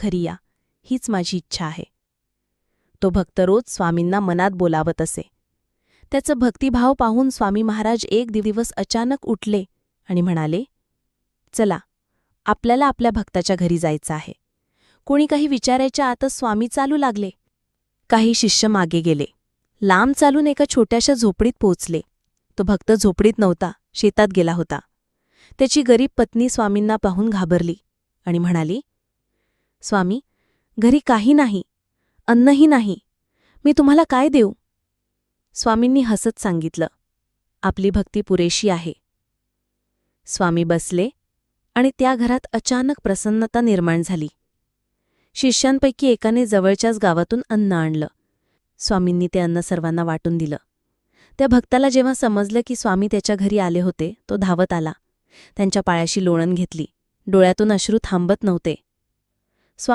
घरी या, हीच माझी इच्छा आहे. तो भक्त रोज स्वामींना मनात बोलावत असे. त्याचं भक्तिभाव पाहून स्वामी महाराज एक दिवस अचानक उठले आणि म्हणाले, चला, आपल्याला आपल्या भक्ताच्या घरी जायचं आहे. कोणी काही विचारायच्या आतच स्वामी चालू लागले. काही शिष्य मागे गेले. लांब चालून एका छोट्याशा झोपडीत पोचले. तो भक्त झोपडीत नव्हता, शेतात गेला होता. त्याची गरीब पत्नी स्वामींना पाहून घाबरली आणि म्हणाली, स्वामी, घरी काही नाही, अन्नही नाही, मी तुम्हाला काय देऊ? स्वामींनी हसत सांगितलं, आपली भक्ती पुरेशी आहे. स्वामी बसले आणि त्या घरात अचानक प्रसन्नता निर्माण झाली. शिष्यांपैकी एकाने जवळच्याच गावातून अन्न आणलं. स्वामींनी ते अन्न सर्वांना वाटून दिलं. त्या भक्ताला जेव्हा समजलं की स्वामी त्याच्या घरी आले होते, तो धावत आला. त्यांच्या पायाशी लोळण घेतली. डोळ्यातून अश्रू थांबत नव्हते.